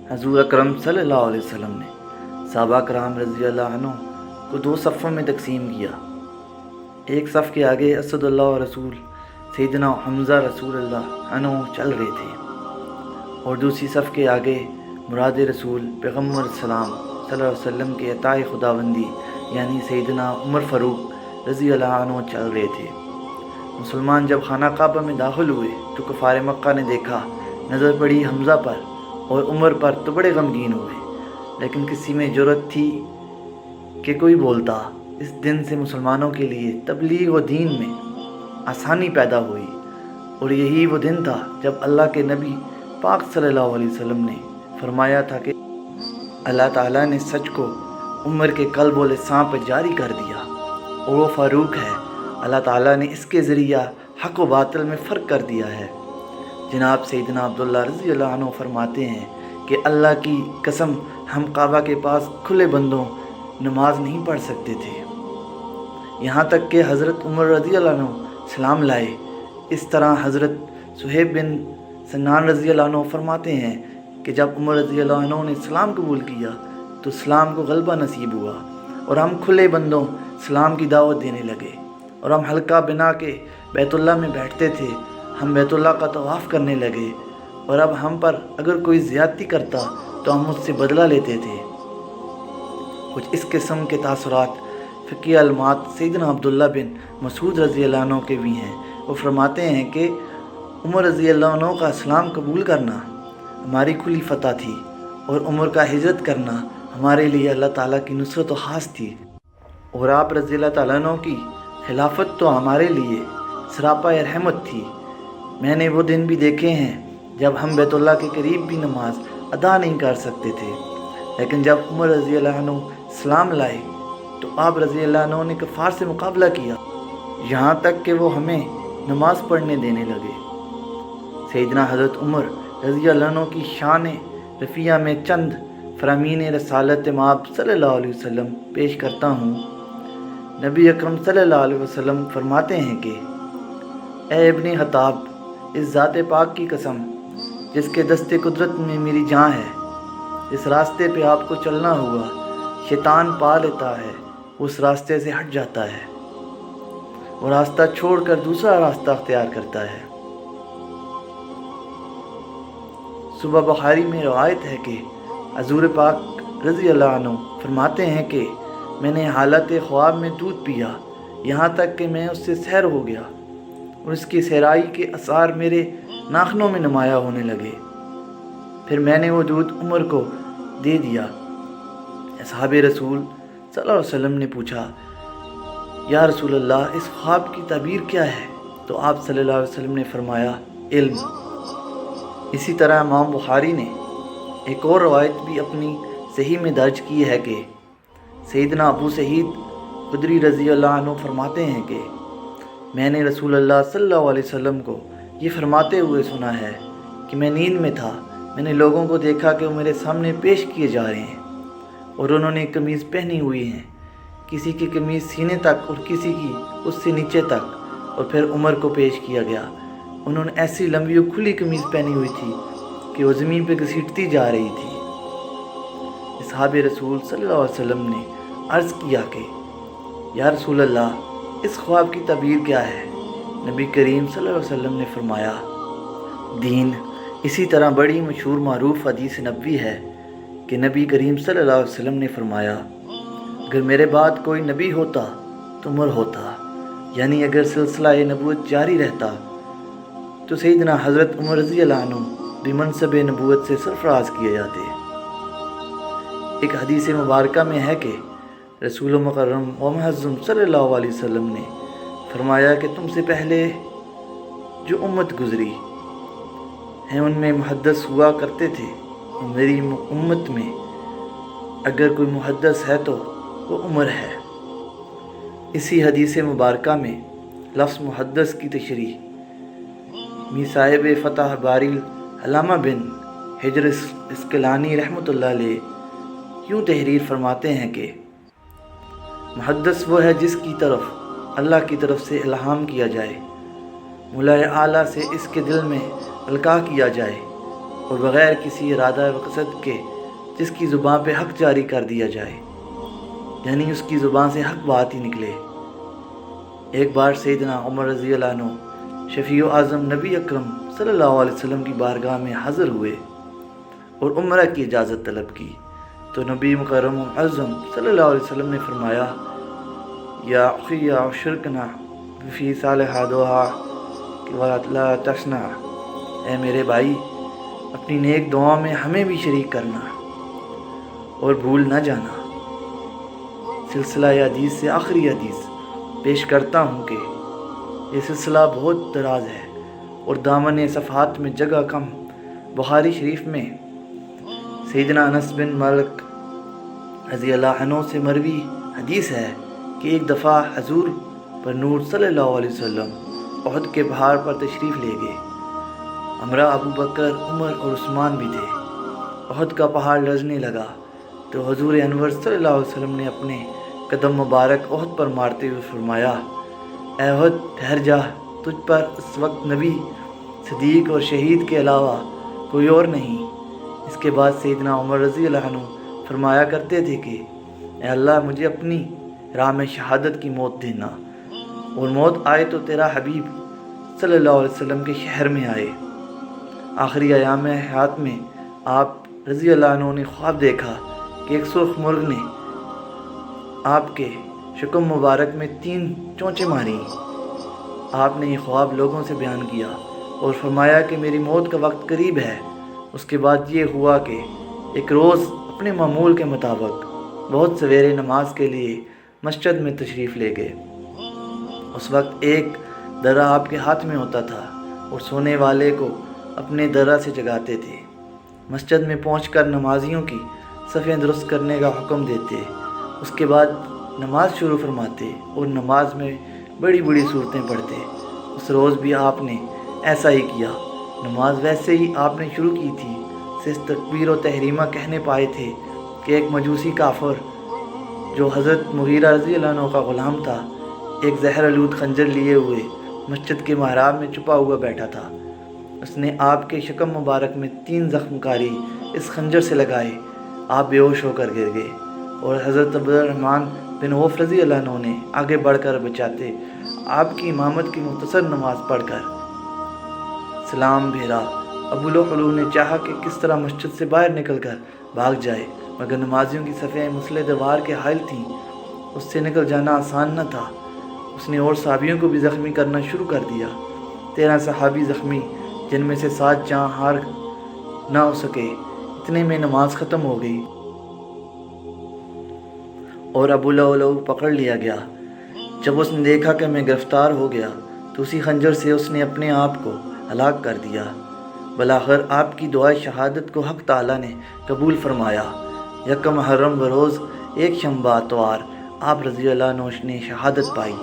حضور اکرم صلی اللہ علیہ وسلم نے صحابہ کرام رضی اللہ عنہ کو 2 صفوں میں تقسیم کیا۔ ایک صف کے آگے اسد اللہ رسول سیدنا حمزہ رسول اللہ عنہ چل رہے تھے، اور دوسری صف کے آگے مراد رسول پیغمبر السلام صلی اللہ علیہ وسلم کے عطائے خداوندی یعنی سیدنا عمر فاروق رضی اللہ عنہ چل رہے تھے۔ مسلمان جب خانہ کعبہ میں داخل ہوئے تو کفار مکہ نے دیکھا، نظر پڑی حمزہ پر اور عمر پر تو بڑے غمگین ہوئے، لیکن کسی میں جرأت تھی کہ کوئی بولتا۔ اس دن سے مسلمانوں کے لیے تبلیغ و دین میں آسانی پیدا ہوئی، اور یہی وہ دن تھا جب اللہ کے نبی پاک صلی اللہ علیہ وسلم نے فرمایا تھا کہ اللہ تعالیٰ نے سچ کو عمر کے قلب و لسان پر جاری کر دیا، اور وہ فاروق ہے۔ اللہ تعالیٰ نے اس کے ذریعہ حق و باطل میں فرق کر دیا ہے۔ جناب سیدنا عبداللہ رضی اللہ عنہ فرماتے ہیں کہ اللہ کی قسم ہم کعبہ کے پاس کھلے بندوں نماز نہیں پڑھ سکتے تھے، یہاں تک کہ حضرت عمر رضی اللہ عنہ سلام لائے۔ اس طرح حضرت صہیب بن سنان رضی اللہ عنہ فرماتے ہیں کہ جب عمر رضی اللہ عنہ نے اسلام قبول کیا تو اسلام کو غلبہ نصیب ہوا، اور ہم کھلے بندوں اسلام کی دعوت دینے لگے، اور ہم حلقہ بنا کے بیت اللہ میں بیٹھتے تھے۔ ہم بیت اللہ کا طواف کرنے لگے، اور اب ہم پر اگر کوئی زیادتی کرتا تو ہم اس سے بدلہ لیتے تھے۔ کچھ اس قسم کے تاثرات فقی علمات سیدنا عبداللہ بن مسعود رضی اللہ عنہ کے بھی ہیں۔ وہ فرماتے ہیں کہ عمر رضی اللہ عنہ کا اسلام قبول کرنا ہماری کھلی فتح تھی، اور عمر کا ہجرت کرنا ہمارے لیے اللہ تعالیٰ کی نصرت و خاص تھی، اور آپ رضی اللہ تعالیٰ عنہ کی خلافت تو ہمارے لیے سراپا رحمت تھی۔ میں نے وہ دن بھی دیکھے ہیں جب ہم بیت اللہ کے قریب بھی نماز ادا نہیں کر سکتے تھے، لیکن جب عمر رضی اللہ عنہ اسلام لائے تو آپ رضی اللہ عنہ نے کفار سے مقابلہ کیا، یہاں تک کہ وہ ہمیں نماز پڑھنے دینے لگے۔ سیدنا حضرت عمر رضی اللہ عنہ کی شان رفیع میں چند فرامین رسالت مآب صلی اللہ علیہ وسلم پیش کرتا ہوں۔ نبی اکرم صلی اللہ علیہ وسلم فرماتے ہیں کہ اے ابن خطاب، اس ذات پاک کی قسم جس کے دست قدرت میں میری جان ہے، جس راستے پہ آپ کو چلنا ہوا شیطان پا لیتا ہے، اس راستے سے ہٹ جاتا ہے، وہ راستہ چھوڑ کر دوسرا راستہ اختیار کرتا ہے۔ صبح بخاری میں روایت ہے کہ حضور پاک رضی اللہ عنہ فرماتے ہیں کہ میں نے حالت خواب میں دودھ پیا، یہاں تک کہ میں اس سے سحر ہو گیا، اور اس کی سحرائی کے اثار میرے ناخنوں میں نمایاں ہونے لگے۔ پھر میں نے وہ دودھ عمر کو دے دیا۔ اصحاب رسول صلی اللہ علیہ وسلم نے پوچھا، یا رسول اللہ، اس خواب کی تعبیر کیا ہے؟ تو آپ صلی اللہ علیہ وسلم نے فرمایا، علم۔ اسی طرح امام بخاری نے ایک اور روایت بھی اپنی صحیح میں درج کی ہے کہ سیدنا ابو سعید خدری رضی اللہ عنہ فرماتے ہیں کہ میں نے رسول اللہ صلی اللہ علیہ وسلم کو یہ فرماتے ہوئے سنا ہے کہ میں نیند میں تھا، میں نے لوگوں کو دیکھا کہ وہ میرے سامنے پیش کیے جا رہے ہیں، اور انہوں نے قمیض پہنی ہوئی ہیں، کسی کی قمیض سینے تک اور کسی کی اس سے نیچے تک، اور پھر عمر کو پیش کیا گیا۔ انہوں نے ایسی لمبی و کھلی قمیض پہنی ہوئی تھی کہ وہ زمین پہ گھسیٹتی جا رہی تھی۔ اصحاب رسول صلی اللہ علیہ وسلم نے عرض کیا کہ یا رسول اللہ، اس خواب کی تعبیر کیا ہے؟ نبی کریم صلی اللہ علیہ وسلم نے فرمایا، دین۔ اسی طرح بڑی مشہور معروف حدیث نبوی ہے کہ نبی کریم صلی اللہ علیہ وسلم نے فرمایا، اگر میرے بعد کوئی نبی ہوتا تو عمر ہوتا، یعنی اگر سلسلہ نبوت جاری رہتا تو سیدنا حضرت عمر رضی اللہ عنہ بھی منصب نبوت سے سرفراز کیے جاتے۔ ایک حدیث مبارکہ میں ہے کہ رسول مکرم و معظم صلی اللہ علیہ وسلم نے فرمایا کہ تم سے پہلے جو امت گزری ہیں ان میں محدث ہوا کرتے تھے، اور میری امت میں اگر کوئی محدث ہے تو وہ عمر ہے۔ اسی حدیث مبارکہ میں لفظ محدث کی تشریح صاحب فتح باری علامہ بن حجر اسقلانی رحمۃ اللہ علیہ یوں تحریر فرماتے ہیں کہ محدث وہ ہے جس کی طرف اللہ کی طرف سے الہام کیا جائے، مولائے اعلیٰ سے اس کے دل میں القاء کیا جائے، اور بغیر کسی ارادہ و قصد کے جس کی زبان پہ حق جاری کر دیا جائے، یعنی اس کی زبان سے حق بات ہی نکلے۔ ایک بار سیدنا عمر رضی اللہ عنہ شفیع اعظم نبی اکرم صلی اللہ علیہ وسلم کی بارگاہ میں حاضر ہوئے اور عمرہ کی اجازت طلب کی، تو نبی مکرم اعظم صلی اللہ علیہ وسلم نے فرمایا، یا اخی اشرکنا فی صالحاتها ولا تشنا، اے میرے بھائی اپنی نیک دعاؤں میں ہمیں بھی شریک کرنا اور بھول نہ جانا۔ سلسلہ حدیث سے آخری حدیث پیش کرتا ہوں کہ یہ سلسلہ بہت دراز ہے اور دامن صفحات میں جگہ کم۔ بخاری شریف میں سیدنا انس بن مالک رضی اللہ عنہ سے مروی حدیث ہے کہ ایک دفعہ حضور پر نور صلی اللہ علیہ وسلم احد کے پہاڑ پر تشریف لے گئے۔ ہمراہ ابو بکر، عمر اور عثمان بھی تھے۔ احد کا پہاڑ لرزنے لگا تو حضور انور صلی اللہ علیہ وسلم نے اپنے قدم مبارک احد پر مارتے ہوئے فرمایا، اے احد ٹھہر جا، تجھ پر اس وقت نبی، صدیق اور شہید کے علاوہ کوئی اور نہیں۔ اس کے بعد سیدنا عمر رضی اللہ عنہ فرمایا کرتے تھے کہ اے اللہ مجھے اپنی راہ میں شہادت کی موت دینا، اور موت آئے تو تیرا حبیب صلی اللہ علیہ وسلم کے شہر میں آئے۔ آخری ایام حیات میں آپ رضی اللہ عنہ نے خواب دیکھا کہ ایک سرخ مرغ نے آپ کے شکم مبارک میں 3 چونچیں ماری۔ آپ نے یہ خواب لوگوں سے بیان کیا اور فرمایا کہ میری موت کا وقت قریب ہے۔ اس کے بعد یہ ہوا کہ ایک روز اپنے معمول کے مطابق بہت سویرے نماز کے لیے مسجد میں تشریف لے گئے۔ اس وقت ایک درہ آپ کے ہاتھ میں ہوتا تھا اور سونے والے کو اپنے درہ سے جگاتے تھے۔ مسجد میں پہنچ کر نمازیوں کی صفیں درست کرنے کا حکم دیتے، اس کے بعد نماز شروع فرماتے اور نماز میں بڑی بڑی صورتیں پڑھتے۔ اس روز بھی آپ نے ایسا ہی کیا۔ نماز ویسے ہی آپ نے شروع کی تھی، صرف تکبیر و تحریمہ کہنے پائے تھے کہ ایک مجوسی کافر جو حضرت مغیرہ رضی اللہ عنہ کا غلام تھا، ایک زہر آلود خنجر لیے ہوئے مسجد کے محراب میں چھپا ہوا بیٹھا تھا۔ اس نے آپ کے شکم مبارک میں 3 زخم کاری اس خنجر سے لگائے۔ آپ بے ہوش ہو کر گر گئے اور حضرت عبدالرحمن بن عوف رضی اللہ عنہ نے آگے بڑھ کر بچاتے آپ کی امامت کی مختصر نماز پڑھ کر سلام بھیرا۔ ابو لؤلؤ نے چاہا کہ کس طرح مسجد سے باہر نکل کر بھاگ جائے، مگر نمازیوں کی صفیں مسلح دوار کے حائل تھیں، اس سے نکل جانا آسان نہ تھا۔ اس نے اور صحابیوں کو بھی زخمی کرنا شروع کر دیا۔ 13 صحابی زخمی، جن میں سے 7 جاں ہار نہ ہو سکے۔ اتنے میں نماز ختم ہو گئی اور ابو لؤلؤ پکڑ لیا گیا۔ جب اس نے دیکھا کہ میں گرفتار ہو گیا تو اسی خنجر سے اس نے اپنے آپ کو ہلاک کر دیا۔ بالآخر آپ کی دعائے شہادت کو حق تعالیٰ نے قبول فرمایا۔ یکم محرم بروز ایک شنبہ اتوار آپ رضی اللہ عنہ نے شہادت پائی۔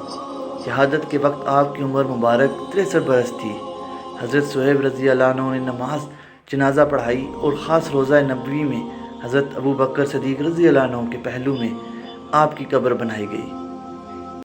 شہادت کے وقت آپ کی عمر مبارک 63 برس تھی۔ حضرت صہیب رضی اللہ عنہ نے نماز جنازہ پڑھائی اور خاص روضہ نبوی میں حضرت ابو بکر صدیق رضی اللہ عنہ کے پہلو میں آپ کی قبر بنائی گئی۔